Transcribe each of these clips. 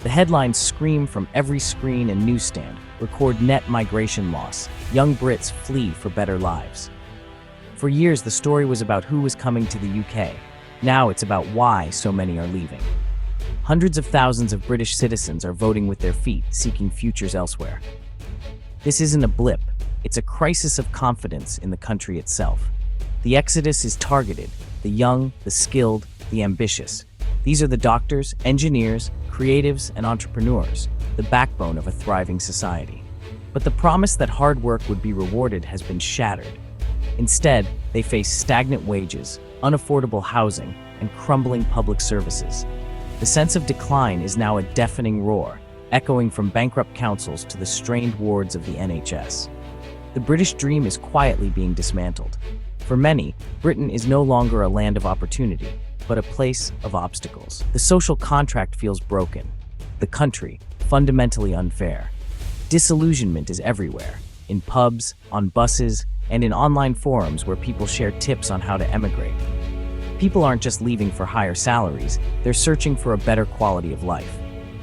The headlines scream from every screen and newsstand, record net migration loss. Young Brits flee for better lives. For years, the story was about who was coming to the UK. Now it's about why so many are leaving. Hundreds of thousands of British citizens are voting with their feet, seeking futures elsewhere. This isn't a blip, it's a crisis of confidence in the country itself. The exodus is targeted: the young, the skilled, the ambitious. These are the doctors, engineers, creatives, and entrepreneurs, the backbone of a thriving society. But the promise that hard work would be rewarded has been shattered. Instead, they face stagnant wages, unaffordable housing, and crumbling public services. The sense of decline is now a deafening roar, echoing from bankrupt councils to the strained wards of the NHS. The British dream is quietly being dismantled. For many, Britain is no longer a land of opportunity, but a place of obstacles. The social contract feels broken. The country, fundamentally unfair. Disillusionment is everywhere, in pubs, on buses, and in online forums where people share tips on how to emigrate. People aren't just leaving for higher salaries, they're searching for a better quality of life.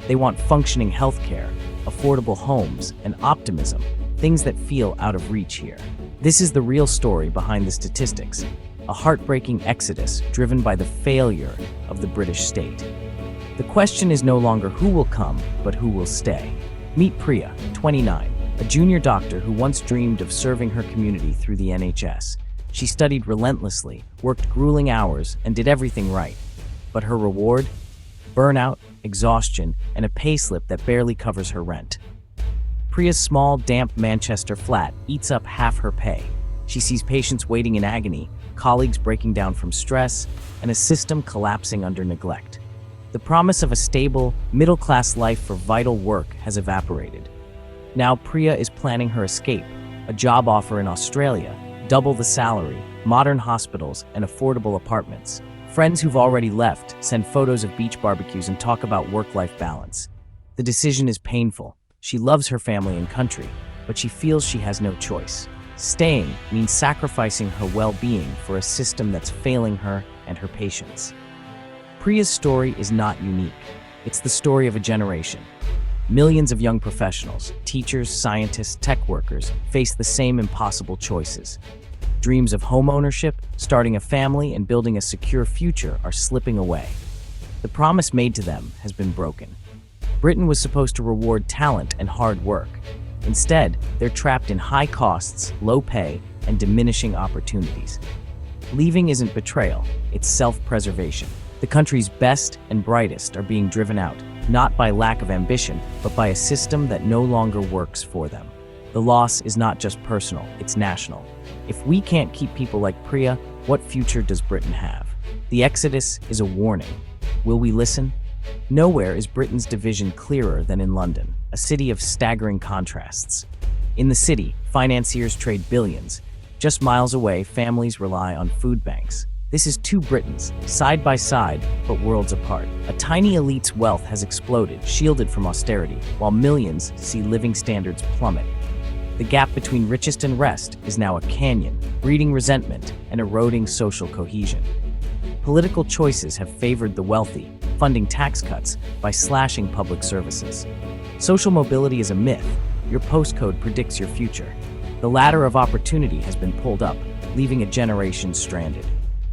They want functioning healthcare, affordable homes, and optimism, things that feel out of reach here. This is the real story behind the statistics, a heartbreaking exodus driven by the failure of the British state. The question is no longer who will come, but who will stay. Meet Priya, 29, a junior doctor who once dreamed of serving her community through the NHS. She studied relentlessly, worked grueling hours, and did everything right. But her reward? Burnout, exhaustion, and a payslip that barely covers her rent. Priya's small, damp Manchester flat eats up half her pay. She sees patients waiting in agony, colleagues breaking down from stress, and a system collapsing under neglect. The promise of a stable, middle-class life for vital work has evaporated. Now Priya is planning her escape, a job offer in Australia, double the salary, modern hospitals, and affordable apartments. Friends who've already left send photos of beach barbecues and talk about work-life balance. The decision is painful. She loves her family and country, but she feels she has no choice. Staying means sacrificing her well-being for a system that's failing her and her patients. Priya's story is not unique. It's the story of a generation. Millions of young professionals, teachers, scientists, tech workers, face the same impossible choices. Dreams of home ownership, starting a family, and building a secure future are slipping away. The promise made to them has been broken. Britain was supposed to reward talent and hard work. Instead, they're trapped in high costs, low pay, and diminishing opportunities. Leaving isn't betrayal, it's self-preservation. The country's best and brightest are being driven out, not by lack of ambition, but by a system that no longer works for them. The loss is not just personal, it's national. If we can't keep people like Priya, what future does Britain have? The exodus is a warning. Will we listen? Nowhere is Britain's division clearer than in London, a city of staggering contrasts. In the city, financiers trade billions. Just miles away, families rely on food banks. This is two Britons, side by side, but worlds apart. A tiny elite's wealth has exploded, shielded from austerity, while millions see living standards plummet. The gap between richest and rest is now a canyon, breeding resentment and eroding social cohesion. Political choices have favored the wealthy, funding tax cuts by slashing public services. Social mobility is a myth. Your postcode predicts your future. The ladder of opportunity has been pulled up, leaving a generation stranded.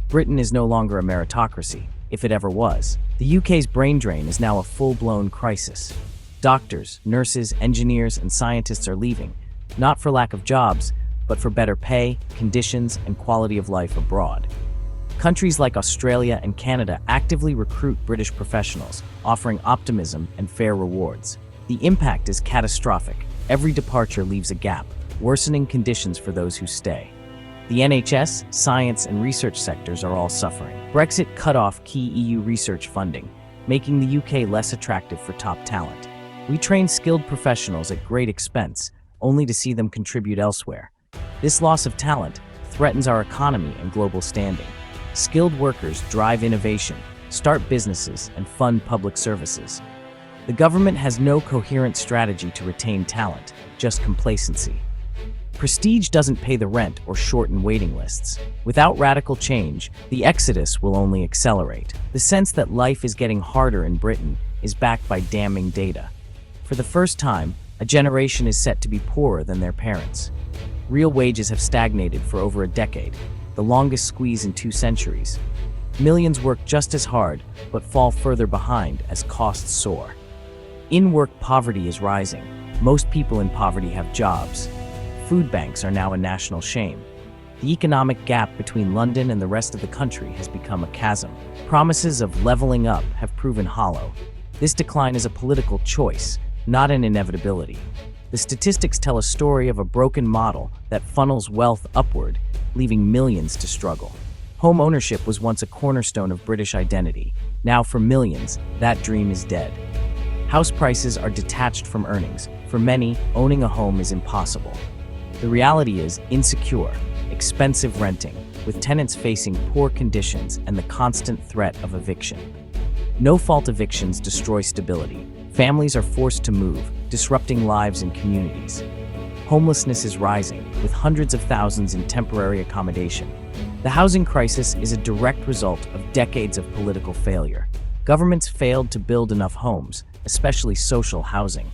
Britain is no longer a meritocracy, if it ever was. The UK's brain drain is now a full-blown crisis. Doctors, nurses, engineers, and scientists are leaving, not for lack of jobs, but for better pay, conditions, and quality of life abroad. Countries like Australia and Canada actively recruit British professionals, offering optimism and fair rewards. The impact is catastrophic. Every departure leaves a gap, worsening conditions for those who stay. The NHS, science, and research sectors are all suffering. Brexit cut off key EU research funding, making the UK less attractive for top talent. We train skilled professionals at great expense, only to see them contribute elsewhere. This loss of talent threatens our economy and global standing. Skilled workers drive innovation, start businesses, and fund public services. The government has no coherent strategy to retain talent, just complacency. Prestige doesn't pay the rent or shorten waiting lists. Without radical change, the exodus will only accelerate. The sense that life is getting harder in Britain is backed by damning data. For the first time, a generation is set to be poorer than their parents. Real wages have stagnated for over a decade, the longest squeeze in 2 centuries. Millions work just as hard, but fall further behind as costs soar. In-work poverty is rising. Most people in poverty have jobs. Food banks are now a national shame. The economic gap between London and the rest of the country has become a chasm. Promises of leveling up have proven hollow. This decline is a political choice, not an inevitability. The statistics tell a story of a broken model that funnels wealth upward, leaving millions to struggle. Home ownership was once a cornerstone of British identity. Now, for millions, that dream is dead. House prices are detached from earnings. For many, owning a home is impossible. The reality is insecure, expensive renting, with tenants facing poor conditions and the constant threat of eviction. No-fault evictions destroy stability. Families are forced to move, disrupting lives and communities. Homelessness is rising, with hundreds of thousands in temporary accommodation. The housing crisis is a direct result of decades of political failure. Governments failed to build enough homes, especially social housing.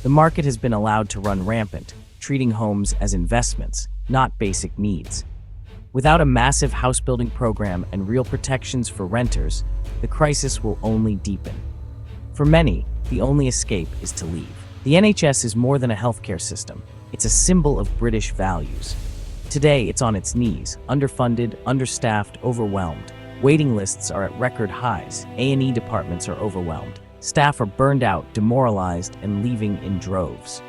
The market has been allowed to run rampant, treating homes as investments, not basic needs. Without a massive house-building program and real protections for renters, the crisis will only deepen. For many, the only escape is to leave. The NHS is more than a healthcare system. It's a symbol of British values. Today, it's on its knees, underfunded, understaffed, overwhelmed. Waiting lists are at record highs. A&E departments are overwhelmed. Staff are burned out, demoralized, and leaving in droves.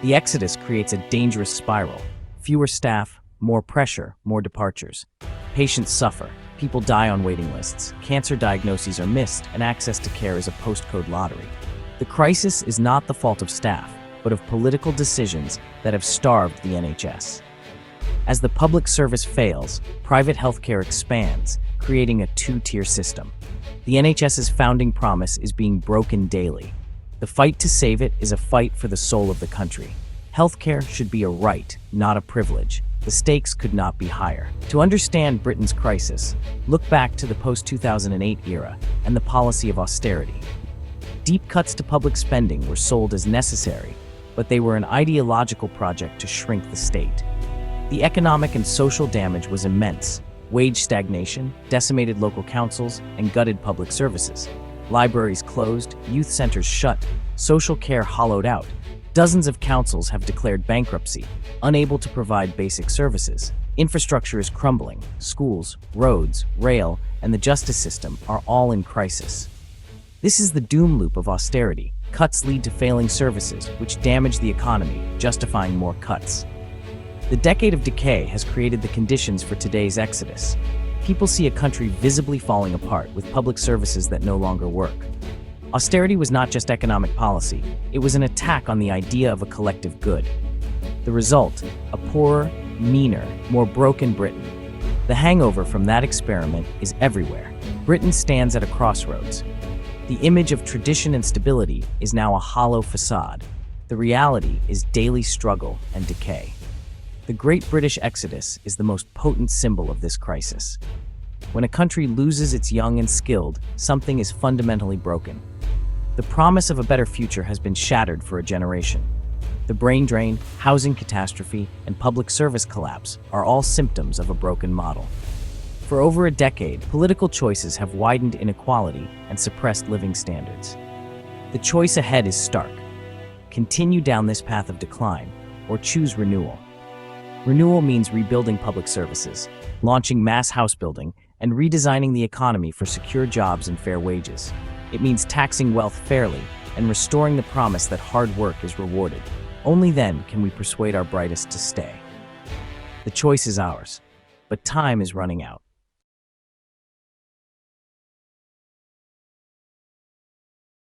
The exodus creates a dangerous spiral. Fewer staff, more pressure, more departures. Patients suffer. People die on waiting lists. Cancer diagnoses are missed, and access to care is a postcode lottery. The crisis is not the fault of staff, but of political decisions that have starved the NHS. As the public service fails, private healthcare expands, creating a 2-tier system. The NHS's founding promise is being broken daily. The fight to save it is a fight for the soul of the country. Healthcare should be a right, not a privilege. The stakes could not be higher. To understand Britain's crisis, look back to the post-2008 era and the policy of austerity. Deep cuts to public spending were sold as necessary, but they were an ideological project to shrink the state. The economic and social damage was immense. Wage stagnation, decimated local councils, and gutted public services. Libraries closed, youth centers shut, social care hollowed out. Dozens of councils have declared bankruptcy, unable to provide basic services. Infrastructure is crumbling. Schools, roads, rail, and the justice system are all in crisis. This is the doom loop of austerity. Cuts lead to failing services, which damage the economy, justifying more cuts. The decade of decay has created the conditions for today's exodus. People see a country visibly falling apart with public services that no longer work. Austerity was not just economic policy, it was an attack on the idea of a collective good. The result, a poorer, meaner, more broken Britain. The hangover from that experiment is everywhere. Britain stands at a crossroads. The image of tradition and stability is now a hollow facade. The reality is daily struggle and decay. The Great British Exodus is the most potent symbol of this crisis. When a country loses its young and skilled, something is fundamentally broken. The promise of a better future has been shattered for a generation. The brain drain, housing catastrophe, and public service collapse are all symptoms of a broken model. For over a decade, political choices have widened inequality and suppressed living standards. The choice ahead is stark. Continue down this path of decline, or choose renewal. Renewal means rebuilding public services, launching mass house building, and redesigning the economy for secure jobs and fair wages. It means taxing wealth fairly and restoring the promise that hard work is rewarded. Only then can we persuade our brightest to stay. The choice is ours, but time is running out.